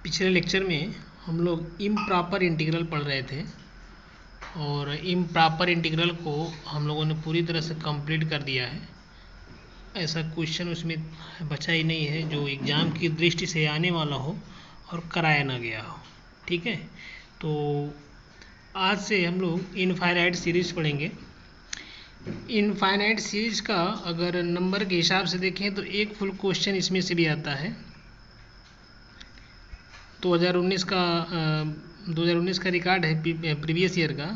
पिछले लेक्चर में हम लोग इम्प्रॉपर इंटीग्रल पढ़ रहे थे और इम्प्रॉपर इंटीग्रल को हम लोगों ने पूरी तरह से कंप्लीट कर दिया है। ऐसा क्वेश्चन उसमें बचा ही नहीं है जो एग्ज़ाम की दृष्टि से आने वाला हो और कराया ना गया हो। ठीक है, तो आज से हम लोग इनफाइनाइट सीरीज पढ़ेंगे। इनफाइनाइट सीरीज का अगर नंबर के हिसाब से देखें तो एक फुल क्वेश्चन इसमें से भी आता है। 2019 का रिकॉर्ड है प्रीवियस ईयर का।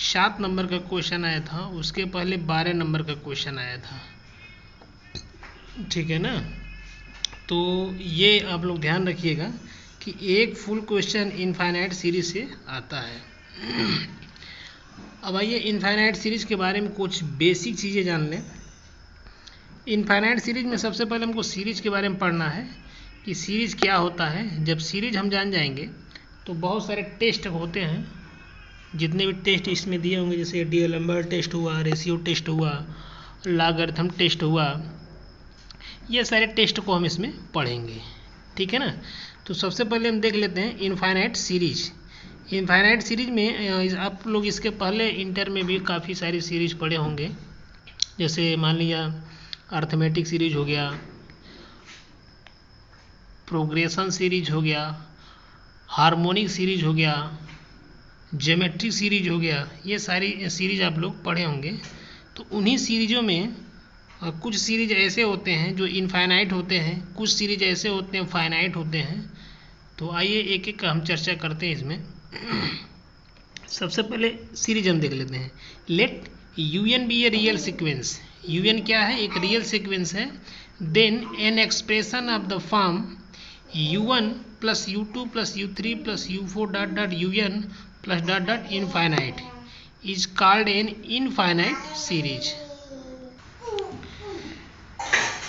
7 नंबर का क्वेश्चन आया था, उसके पहले 12 नंबर का क्वेश्चन आया था। ठीक है ना, तो ये आप लोग ध्यान रखिएगा कि एक फुल क्वेश्चन इनफाइनाइट सीरीज से आता है। अब आइए इनफाइनाइट सीरीज के बारे में कुछ बेसिक चीज़ें जान लें। इनफाइनाइट सीरीज में सबसे पहले हमको सीरीज के बारे में पढ़ना है कि सीरीज क्या होता है। जब सीरीज हम जान जाएंगे तो बहुत सारे टेस्ट होते हैं, जितने भी टेस्ट इसमें दिए होंगे, जैसे डीएलएम्बर्ट टेस्ट हुआ, रेशियो टेस्ट हुआ, लॉगरिथम टेस्ट हुआ, ये सारे टेस्ट को हम इसमें पढ़ेंगे। ठीक है ना, तो सबसे पहले हम देख लेते हैं इनफाइनाइट सीरीज। इनफाइनाइट सीरीज में आप लोग इसके पहले इंटर में भी काफ़ी सारी सीरीज पढ़े होंगे, जैसे मान लिया अर्थमेटिक सीरीज हो गया, प्रोग्रेशन सीरीज हो गया, हार्मोनिक सीरीज हो गया, ज्योमेट्रिक सीरीज हो गया। ये सारी सीरीज आप लोग पढ़े होंगे। तो उन्हीं सीरीजों में कुछ सीरीज ऐसे होते हैं जो इनफाइनाइट होते हैं, कुछ सीरीज ऐसे होते हैं फाइनाइट होते हैं। तो आइए एक एक का हम चर्चा करते हैं इसमें। सबसे पहले सीरीज हम देख लेते हैं। Let UN be a real sequence. UN क्या है? एक रियल सीक्वेंस है। Then an expression of the form U1 plus U2 plus U3 plus U4 dot dot UN plus dot dot infinite is called an infinite series.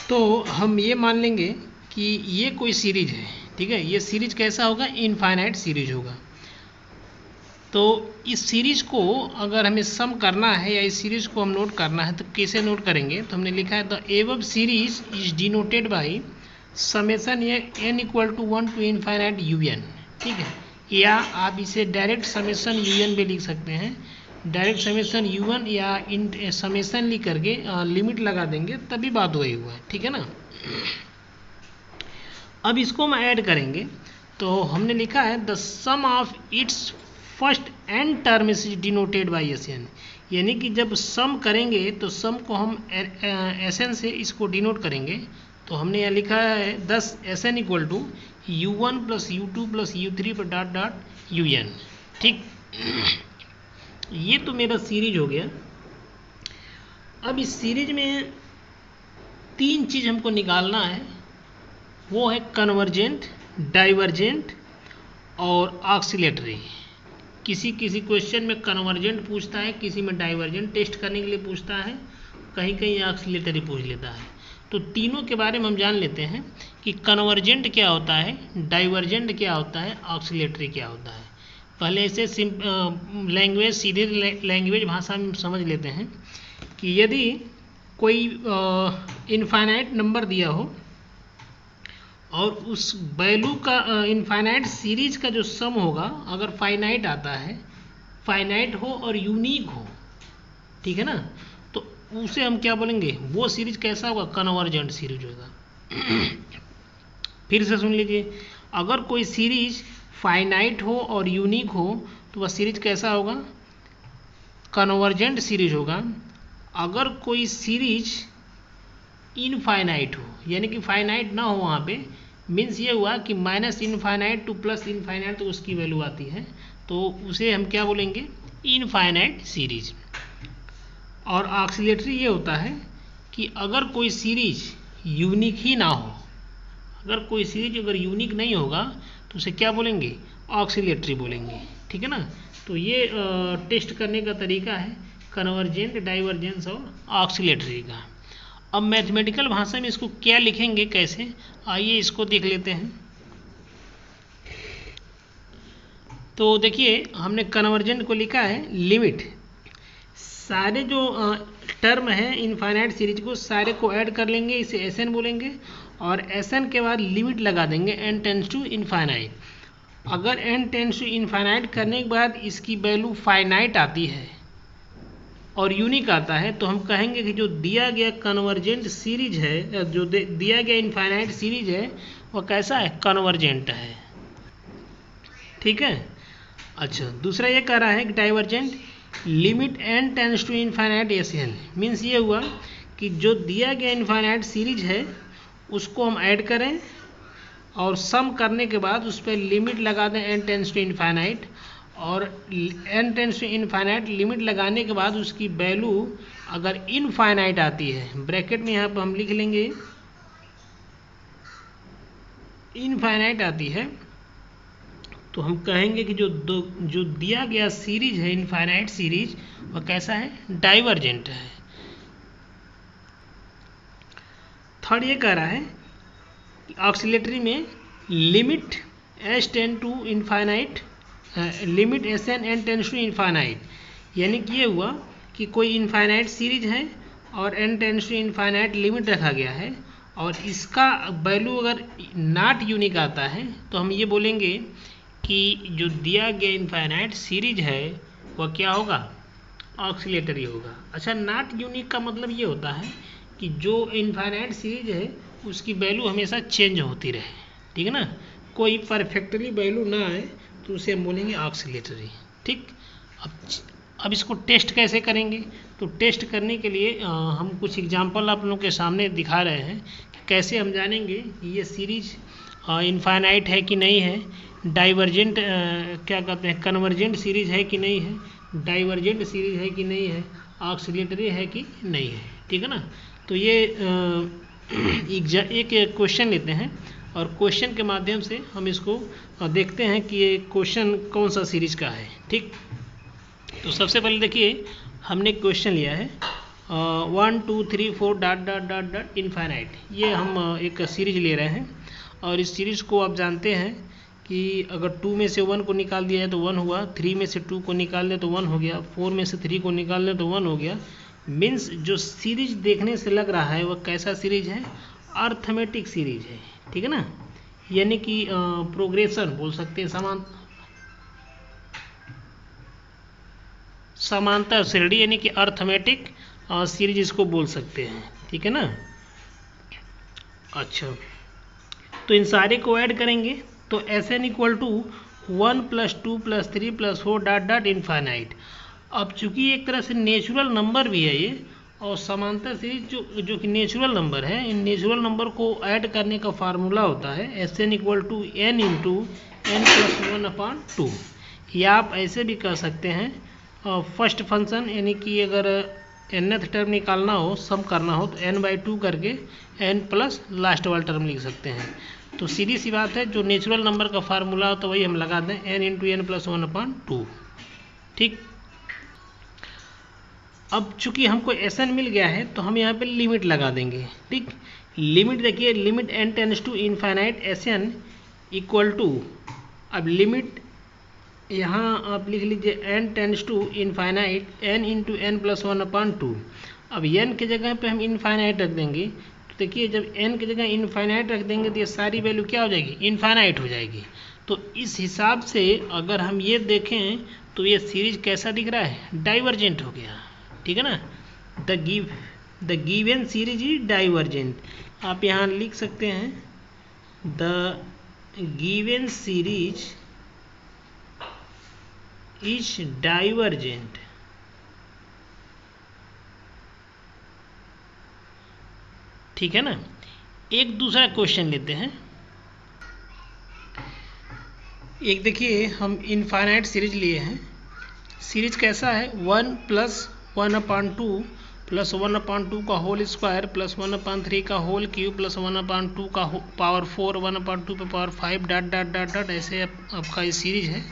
तो हम ये मान लेंगे कि ये कोई सीरीज है। ठीक है, ये सीरीज कैसा होगा? इनफाइनाइट सीरीज होगा। तो इस सीरीज को अगर हमें सम करना है या इस सीरीज को हम नोट करना है तो कैसे नोट करेंगे? तो हमने लिखा है the above series is denoted by summation n equal to 1 to infinite UN। ठीक है, या आप इसे डायरेक्ट समेशन UN भी लिख सकते हैं। डायरेक्ट समेशन UN या समेशन लिख करके लिमिट लगा देंगे तभी बात वही हुआ है। ठीक है ना, अब इसको हम ऐड करेंगे तो हमने लिखा है the sum of its first n term is denoted by SN। यानी कि जब सम करेंगे तो सम को हम SN से इसको डिनोट करेंगे। तो हमने यहाँ लिखा है 10 SN equal to U1 plus U2 plus U3 पर डॉट डॉट UN। ठीक, ये तो मेरा सीरीज हो गया। अब इस सीरीज में 3 चीज़ हमको निकालना है, वो है कन्वर्जेंट, डाइवर्जेंट और ऑक्सीलेटरी। किसी किसी क्वेश्चन में कन्वर्जेंट पूछता है, किसी में डाइवर्जेंट टेस्ट करने के लिए पूछता है, कहीं कहीं ऑक्सीलेटरी पूछ लेता है। तो तीनों के बारे में हम जान लेते हैं कि कन्वर्जेंट क्या होता है, डाइवर्जेंट क्या होता है, ऑक्सीलेटरी क्या होता है। पहले इसे लैंग्वेज, सीधे लैंग्वेज भाषा में समझ लेते हैं कि यदि कोई इनफाइनाइट नंबर दिया हो और उस वैल्यू का इनफाइनाइट सीरीज का जो सम होगा, अगर फाइनाइट आता है, फाइनाइट हो और यूनिक हो, ठीक है ना, तो उसे हम क्या बोलेंगे? वो सीरीज कैसा होगा? कन्वर्जेंट सीरीज होगा। फिर से सुन लीजिए, अगर कोई सीरीज फाइनाइट हो और यूनिक हो तो वह सीरीज कैसा होगा? कन्वर्जेंट सीरीज होगा। अगर कोई सीरीज इनफाइनाइट हो, यानी कि फाइनाइट ना हो, वहाँ पे मीन्स ये हुआ कि minus infinite two plus infinite तो उसकी वैल्यू आती है, तो उसे हम क्या बोलेंगे? Infinite series. और ऑक्सीलेटरी ये होता है कि अगर कोई सीरीज यूनिक ही ना हो, अगर कोई सीरीज अगर यूनिक नहीं होगा तो उसे क्या बोलेंगे? ऑक्सीलेटरी बोलेंगे। ठीक है ना, तो ये टेस्ट करने का तरीका है कन्वर्जेंट, डाइवर्जेंस और ऑक्सीलेटरी का। अब मैथमेटिकल भाषा में इसको क्या लिखेंगे, कैसे, आइए इसको देख लेते हैं। तो देखिए, हमने कन्वर्जेंट को लिखा है लिमिट सारे जो टर्म है इनफाइनाइट सीरीज को सारे को ऐड कर लेंगे, इसे एस एन बोलेंगे और एस एन के बाद लिमिट लगा देंगे n टेंस टू इनफाइनाइट। अगर n टेंस टू इनफाइनाइट करने के बाद इसकी वैल्यू फाइनाइट आती है और यूनिक आता है तो हम कहेंगे कि जो दिया गया कन्वर्जेंट सीरीज है, जो दिया गया इनफाइनाइट सीरीज है वो कैसा है, कन्वर्जेंट है। ठीक है। अच्छा, दूसरा ये कह रहा है कि divergent limit n tends to infinite S N, means ये हुआ कि जो दिया गया इनफाइनाइट सीरीज है उसको हम ऐड करें और सम करने के बाद उस पर लिमिट लगा दें n टेंस टू इनफाइनाइट, और n tends to infinite limit लगाने के बाद उसकी वैल्यू अगर इनफाइनाइट आती है, ब्रैकेट में यहाँ पर हम लिख लेंगे इनफाइनाइट आती है, तो हम कहेंगे कि जो दिया गया सीरीज है इनफाइनाइट सीरीज वह कैसा है, डाइवर्जेंट है। थर्ड ये कह रहा है कि ऑक्सीलेटरी में limit S tends to infinite limit S N N tends to infinite, यानी कि ये हुआ कि कोई इनफाइनाइट सीरीज है और N tends to infinite limit रखा गया है और इसका वैल्यू अगर नॉट यूनिक आता है तो हम ये बोलेंगे कि जो दिया गया इनफाइनाइट सीरीज है वह क्या होगा, ऑक्सीलेटरी होगा। अच्छा, नॉट यूनिक का मतलब ये होता है कि जो इनफाइनाइट सीरीज है उसकी वैल्यू हमेशा चेंज होती रहे, ठीक है ना, कोई परफेक्टली वैल्यू ना आए तो उसे हम बोलेंगे ऑक्सीलेटरी। ठीक। अब इसको टेस्ट कैसे करेंगे, तो टेस्ट करने के लिए हम कुछ एग्जांपल आप लोगों के सामने दिखा रहे हैं कि कैसे हम जानेंगे कि ये सीरीज इनफाइनाइट है कि नहीं है, डाइवर्जेंट क्या कहते हैं, कन्वर्जेंट सीरीज है कि नहीं है, डाइवर्जेंट सीरीज है कि नहीं है, ऑक्सीलेटरी है कि नहीं है। ठीक है ना। तो ये एक क्वेश्चन लेते हैं और क्वेश्चन के माध्यम से हम इसको देखते हैं कि ये क्वेश्चन कौन सा सीरीज का है। ठीक। तो सबसे पहले देखिए हमने क्वेश्चन लिया है 1 2 3 4 dot dot dot dot infinite, ये हम एक सीरीज ले रहे हैं और इस सीरीज को आप जानते हैं कि अगर 2 में से 1 को निकाल दिया है तो 1 हुआ, 3 में से 2 को निकाल दें तो 1 हो गया, 4 में से 3 को निकाल दें तो 1 हो गया। मीन्स जो सीरीज देखने से लग रहा है वह कैसा सीरीज है, अर्थमेटिक सीरीज है। ठीक है ना, यानी कि प्रोग्रेशन बोल सकते हैं, समांतर श्रेणी, यानी कि अर्थमेटिक सीरीज इसको बोल सकते हैं। ठीक है ना। अच्छा, तो इन सारे को ऐड करेंगे तो S N equal to 1 + 2 + 3 + 4 dot dot infinite. अब चूंकि एक तरह से नेचुरल नंबर भी है ये और समांतर सीरीज जो कि नेचुरल नंबर है, इन नेचुरल नंबर को ऐड करने का फार्मूला होता है S N equal to n into N plus 1/2, या आप ऐसे भी कह सकते हैं फर्स्ट फंक्शन, यानी कि अगर nth टर्म निकालना हो, सम करना हो तो n/2 करके n प्लस लास्ट वाला टर्म लिख सकते हैं। तो सीधी सी बात है, जो नेचुरल नंबर का फार्मूला हो तो वही हम लगा दें n इंटू एन प्लस 1/2। ठीक। अब चूंकि हमको एस एन मिल गया है तो हम यहाँ पे लिमिट लगा देंगे। ठीक। लिमिट देखिए, limit n tends to infinite S N equal to, अब लिमिट यहाँ आप लिख लीजिए n tends to infinite n into N plus 1/2। अब n की जगह पे हम इनफाइनाइट रख देंगे, तो देखिए जब n की जगह इनफाइनाइट रख देंगे तो ये सारी वैल्यू क्या हो जाएगी, इनफाइनाइट हो जाएगी। तो इस हिसाब से अगर हम ये देखें तो ये सीरीज कैसा दिख रहा है, डाइवर्जेंट हो गया। ठीक है ना, the given series is divergent. आप यहाँ लिख सकते हैं the given series is divergent. ठीक है ना। एक दूसरा क्वेश्चन लेते हैं। एक देखिए हम इनफाइनाइट सीरीज लिए हैं, सीरीज कैसा है 1 + 1/2 + 1/2 का होल स्क्वायर प्लस 1/3 का होल क्यूब प्लस 1/2 का पावर 4 1/2 पे power 5 dot dot dot dot, ऐसे आपका ये सीरीज है।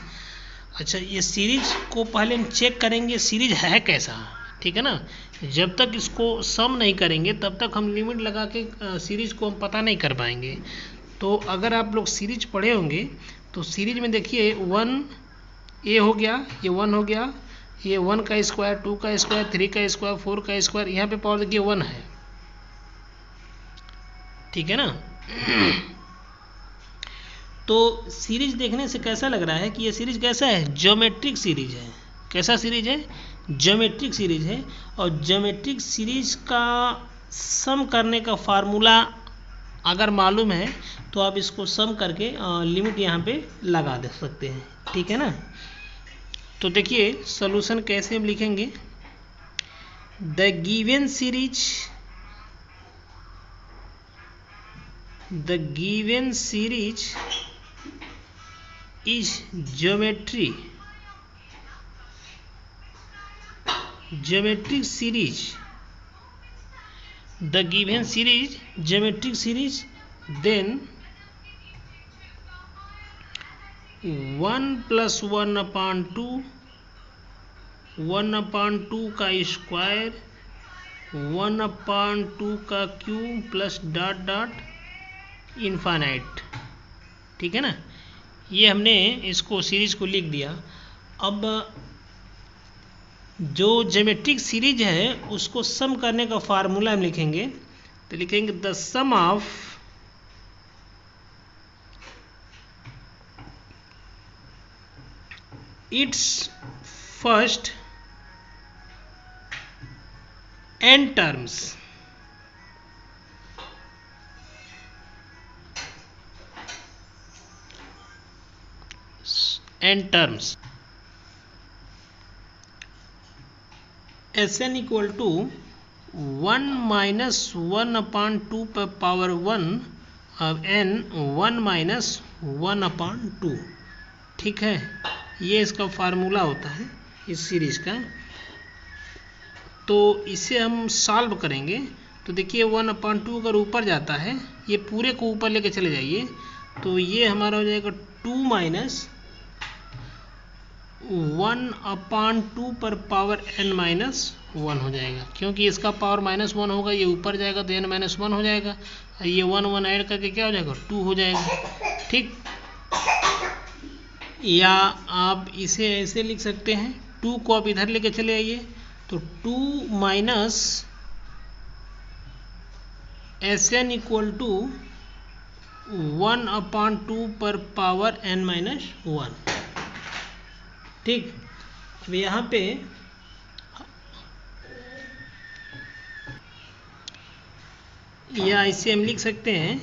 अच्छा, ये सीरीज को पहले हम चेक करेंगे सीरीज है कैसा। ठीक है ना, जब तक इसको सम नहीं करेंगे तब तक हम लिमिट लगा के सीरीज को हम पता नहीं कर पाएंगे। तो अगर आप लोग सीरीज पढ़े होंगे तो सीरीज में देखिए 1 ए हो गया, ये 1 हो गया, ये 1 का स्क्वायर, 2 का स्क्वायर, 3 का स्क्वायर, 4 का स्क्वायर, यहाँ पे पावर देखिए 1 है, ठीक है ना। तो सीरीज देखने से कैसा लग रहा है कि ये सीरीज कैसा है, ज्योमेट्रिक सीरीज है। कैसा सीरीज है, ज्योमेट्रिक सीरीज है। और ज्योमेट्रिक सीरीज का सम करने का फार्मूला अगर मालूम है तो आप इसको सम करके लिमिट यहाँ पे लगा दे सकते हैं, ठीक है ना। तो देखिए सॉल्यूशन कैसे हम लिखेंगे, the given series is geometric series, the given series geometric series, then 1 plus 1 upon 2, 1 upon 2 का स्क्वायर, 1 upon 2 का cube plus dot dot infinite, ठीक है ना। ये हमने इसको सीरीज को लिख दिया। अब जो ज्योमेट्रिक सीरीज है उसको सम करने का फार्मूला हम लिखेंगे, तो लिखेंगे the sum of its first n terms Sn equal to 1 minus 1 upon 2 per power 1 n 1 minus 1 upon 2, ठीक है। ये इसका फार्मूला होता है इस सीरीज का। तो इसे हम सॉल्व करेंगे तो देखिए 1 upon 2 अगर ऊपर जाता है, ये पूरे को ऊपर लेके चले जाइए, तो ये हमारा हो जाएगा 2 माइनस 1 upon 2 पर पावर n माइनस 1 हो जाएगा, क्योंकि इसका पावर माइनस 1 होगा, ये ऊपर जाएगा तो n माइनस 1 हो जाएगा, ये 1 1 ऐड करके क्या हो जाएगा 2 हो जाएगा, ठीक। या आप इसे ऐसे लिख सकते हैं, 2 को आप इधर लेके चले आइए, तो 2 minus Sn equal to 1 upon 2 पर पावर n माइनस 1, ठीक। अब यहाँ पे या इसे हम लिख सकते हैं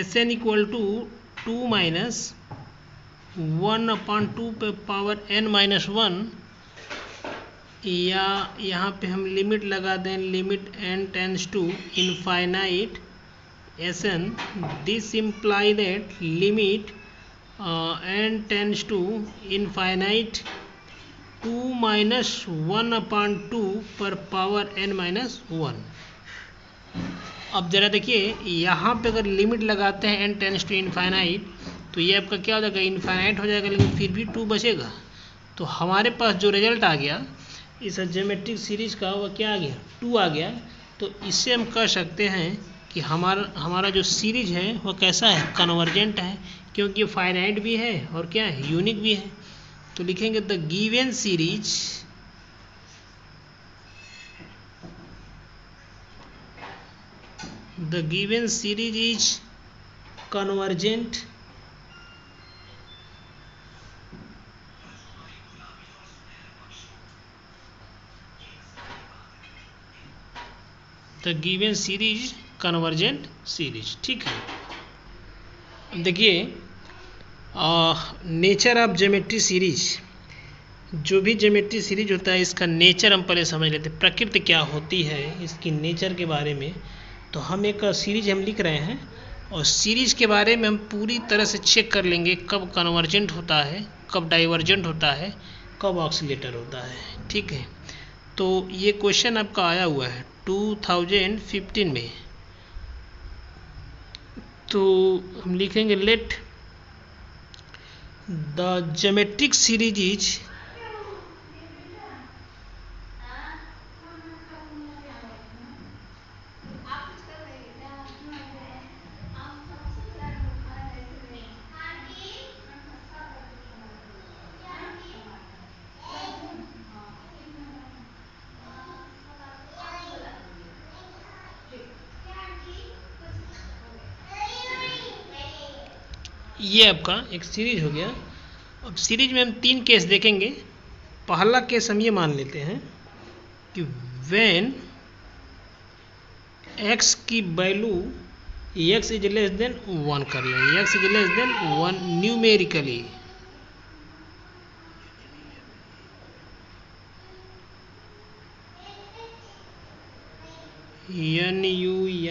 Sn equal to 2 minus 1 upon 2 पे पावर n माइनस 1, या यहाँ पे हम लिमिट लगा दें, limit n tends to infinite Sn, this imply that limit n tends to infinite 2 minus 1 upon 2 पर पावर n माइनस 1। अब जरा देखिए यहाँ पे अगर लिमिट लगाते हैं n टेंड्स टू इनफाइनाइट, तो ये आपका क्या हो जाएगा, इनफाइनाइट हो जाएगा, लेकिन फिर भी 2 बचेगा। तो हमारे पास जो रिजल्ट आ गया इस ज्योमेट्रिक सीरीज का, वो क्या आ गया, 2 आ गया। तो इससे हम कह सकते हैं कि हमारा जो सीरीज है वो कैसा है, कन्वर्जेंट है, क्योंकि ये फाइनाइट भी है और क्या है, यूनिक भी है। तो लिखेंगे the given series is convergent the given series convergent series, ठीक है। देखिए नेचर ऑफ ज्योमेट्री सीरीज, जो भी ज्योमेट्री सीरीज होता है इसका नेचर हम पहले समझ लेते हैं, प्रकृति क्या होती है इसकी नेचर के बारे में। तो हम एक सीरीज हम लिख रहे हैं और सीरीज के बारे में हम पूरी तरह से चेक कर लेंगे कब कन्वर्जेंट होता है, कब डाइवर्जेंट होता है, कब ऑक्सीलेटर होता है, ठीक है। तो ये क्वेश्चन आपका आया हुआ है 2015 में। तो हम लिखेंगे let the geometric series is ये आपका एक सीरीज हो गया। अब सीरीज में हम 3 केस देखेंगे। पहला केस हम ये मान लेते हैं कि व्हेन x की value x is less than 1 कर लेंगे, x is less than 1 numerically. NUMERI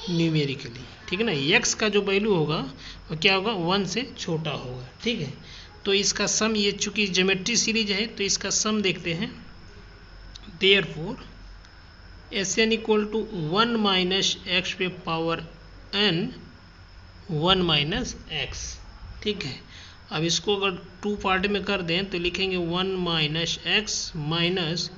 numerically, ठीक है ना। x का जो वैल्यू होगा वो क्या होगा, 1 से छोटा होगा, ठीक है। तो इसका सम, ये चूंकि ज्योमेट्री सीरीज है तो इसका सम देखते हैं। Therefore Sn equal to 1 minus x पे पावर n 1 माइनस एक्स, ठीक है। अब इसको अगर 2 पार्ट में कर दें तो लिखेंगे 1 माइनस एक्स माइनस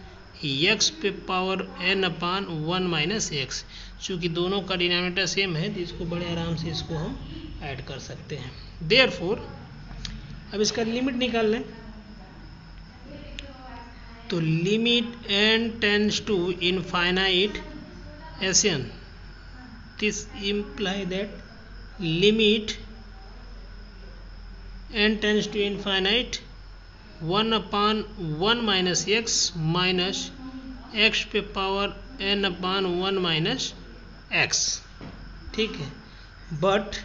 एक्स पे power n upon 1 minus x. चूँकि दोनों का डिनोमिनेटर सेम है तो इसको बड़े आराम से इसको हम ऐड कर सकते हैं। देयरफॉर अब इसका लिमिट निकाल लें तो limit n tends to infinite Sn, this imply that limit n tends to infinite 1 upon 1 minus x minus x पे power n upon 1 minus x, ठीक है। But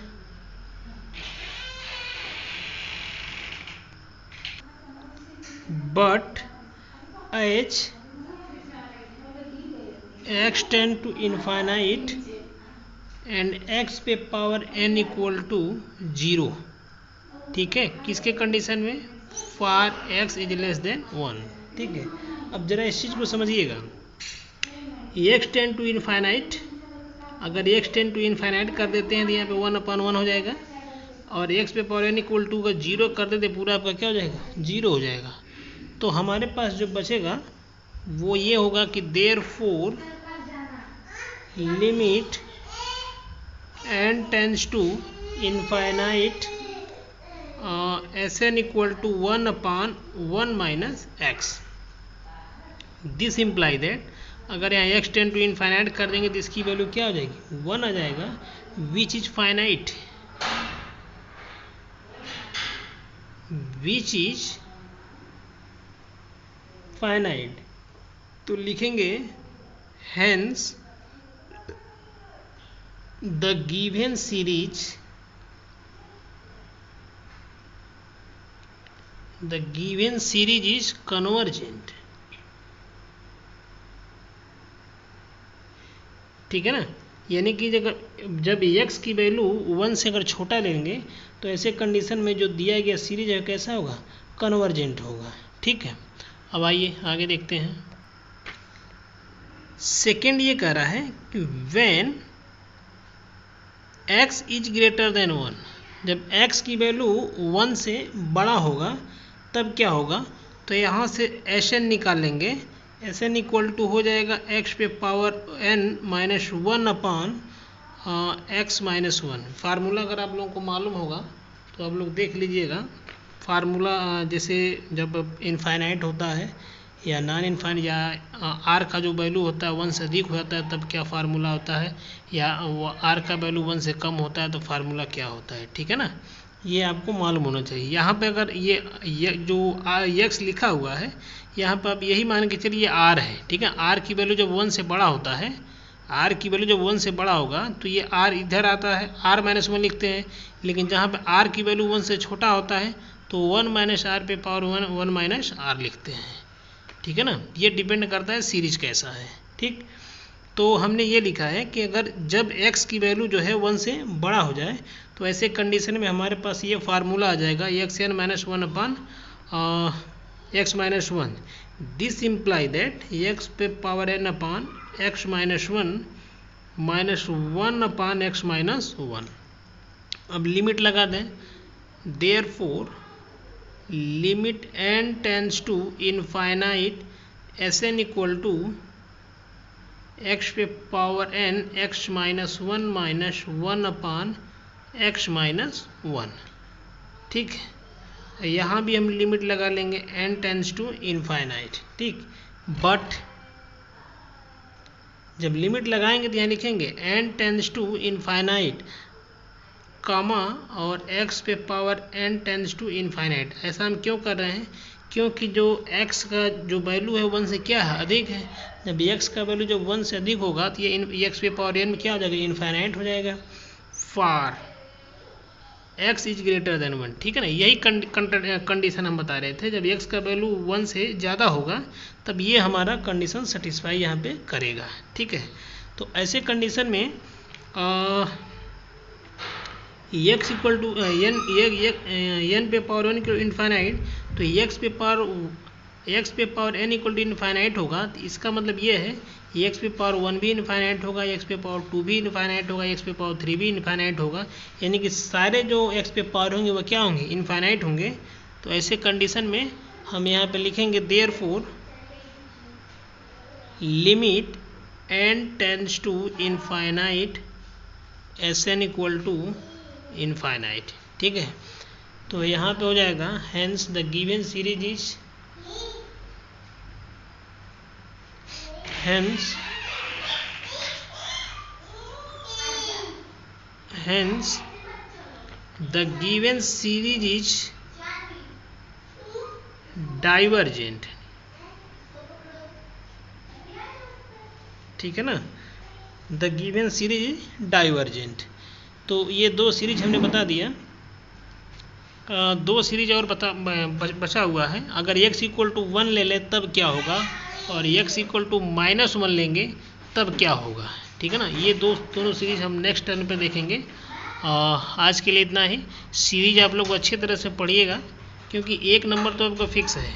each x tend to infinite and x पे power n equal to 0, ठीक है। किसके condition में, for x is less than 1, ठीक है। अब जरा इस चीज़ को समझिएगा, x टेंड टू इनफाइनाइट, अगर x टेंड टू इनफाइनाइट कर देते हैं तो यहाँ पे 1 अपान 1 हो जाएगा, और x पे पावर n इक्वल टू का 0 कर देते पूरा आपका क्या हो जाएगा, 0 हो जाएगा। तो हमारे पास जो बचेगा वो ये होगा कि therefore limit n tends to infinite Sn equal to 1 upon 1 minus x. This imply that अगर यहाँ x टेंड टू इनफाइनाइट कर देंगे तो इसकी वैल्यू क्या हो जाएगी, 1 आ जाएगा, which is finite, which is finite. तो लिखेंगे hence the given series, the given series is convergent, ठीक है ना। यानी कि जब x की वैल्यू 1 से अगर छोटा लेंगे तो ऐसे कंडीशन में जो दिया गया सीरीज है कैसा होगा, कन्वर्जेंट होगा, ठीक है। अब आइए आगे देखते हैं। सेकेंड ये कह रहा है कि when x is greater than 1, जब x की वैल्यू 1 से बड़ा होगा तब क्या होगा, तो यहाँ से Sn निकाल लेंगे। Sn इक्वल टू हो जाएगा x पे power n minus 1 upon x minus 1। Formula अगर आप लोगों को मालूम होगा तो आप लोग देख लीजिएगा। फार्मूला जैसे जब इनफाइनाइट होता है या नॉन इनफाइनाइट या r का जो वैल्यू होता है 1 से अधिक हो जाता है तब क्या फार्मूला होता है, या वो r का वैल्यू 1 से कम होता है तो फार्मूला क्या होता है, ठीक है ना। ये आपको मालूम होना चाहिए। यहाँ पे अगर ये जो x लिखा हुआ है यहाँ पे आप यही मान के चलिए r है, ठीक है। r की वैल्यू जब 1 से बड़ा होता है, r की वैल्यू जब 1 से बड़ा होगा तो ये r इधर आता है, r माइनस 1 लिखते हैं। लेकिन जहाँ पे r की वैल्यू 1 से छोटा होता है तो 1 माइनस r पे पावर 1 माइनस r लिखते हैं, ठीक है ना। ये डिपेंड करता है सीरीज कैसा है, ठीक। तो हमने ये लिखा है कि अगर जब x की वैल्यू जो है 1 से बड़ा हो जाए तो ऐसे कंडीशन में हमारे पास ये फार्मूला आ जाएगा xn minus 1 upon x minus 1। This imply that x पे power n upon x minus 1 minus 1 upon x minus 1। अब लिमिट लगा दें, therefore limit n tends to infinite Sn equal to x पे power n x minus 1 minus 1 upon x minus 1, ठीक है। यहाँ भी हम लिमिट लगा लेंगे n टेंड्स टू इनफाइनाइट, ठीक। बट जब लिमिट लगाएंगे तो यहाँ लिखेंगे n tends to infinite comma और x पे power n tends to infinite. ऐसा हम क्यों कर रहे हैं? क्योंकि जो x का जो वैल्यू है 1 से क्या है, अधिक है। जब x का वैल्यू जब 1 से अधिक होगा तो ये x पे पावर n में क्या हो जाएगा, इनफाइनाइट हो जाएगा। For x is greater than 1, ठीक है ना, यही कंडीशन हम बता रहे थे। जब x का वैल्यू 1 से ज़्यादा होगा तब ये हमारा कंडीशन सेटिस्फाई यहाँ पे करेगा, ठीक है। तो ऐसे कंडीशन में x इक्वल टू n पे पावर 1 इनफाइनाइट, तो x पे power n equal to infinite होगा। तो इसका मतलब ये है x पे पावर 1 भी इनफाइनाइट होगा, x पे पावर 2 भी इनफाइनाइट होगा, x पे पावर 3 भी इनफाइनाइट होगा, यानी कि सारे जो x पे पावर होंगे वो क्या होंगे, इनफाइनाइट होंगे। तो ऐसे कंडीशन में हम यहाँ पे लिखेंगे therefore limit n tends to infinite Sn equal to infinite, ठीक है। तो यहाँ पे हो जाएगा hence the given series is hence the given series is divergent, ठीक है ना, the given series is divergent. तो ये दो सीरीज हमने बता दिया। दो सीरीज और बचा हुआ है। अगर x इक्वल टू 1 ले ले तब क्या होगा, और x इक्वल टू -1 लेंगे तब क्या होगा, ठीक है ना। ये दोनों सीरीज हम नेक्स्ट टर्न पे देखेंगे। आज के लिए इतना ही। सीरीज आप लोग अच्छी तरह से पढ़िएगा, क्योंकि एक नंबर तो आपका फिक्स है,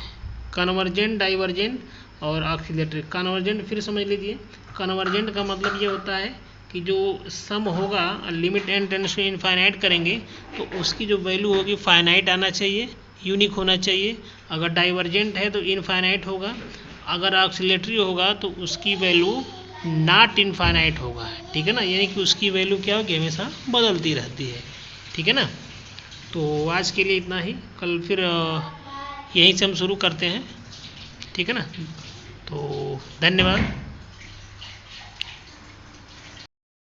कन्वर्जेंट, डाइवर्जेंट और ऑक्सीलेटरी। कन्वर्जेंट फिर समझ लीजिए, कन्वर्जेंट का मतलब ये होता है कि जो सम होगा limit n tends to infinite करेंगे तो उसकी जो वैल्यू होगी फाइनाइट आना चाहिए, यूनिक होना चाहिए। अगर डाइवर्जेंट है तो इनफाइनाइट होगा, अगर ऑक्सीलेटरी होगा तो उसकी वैल्यू नॉट इनफाइनाइट होगा, ठीक है ना, यानी कि उसकी वैल्यू क्या होगी, हमेशा बदलती रहती है, ठीक है ना। तो आज के लिए इतना ही, कल फिर यहीं से हम शुरू करते हैं, ठीक है ना। तो धन्यवाद।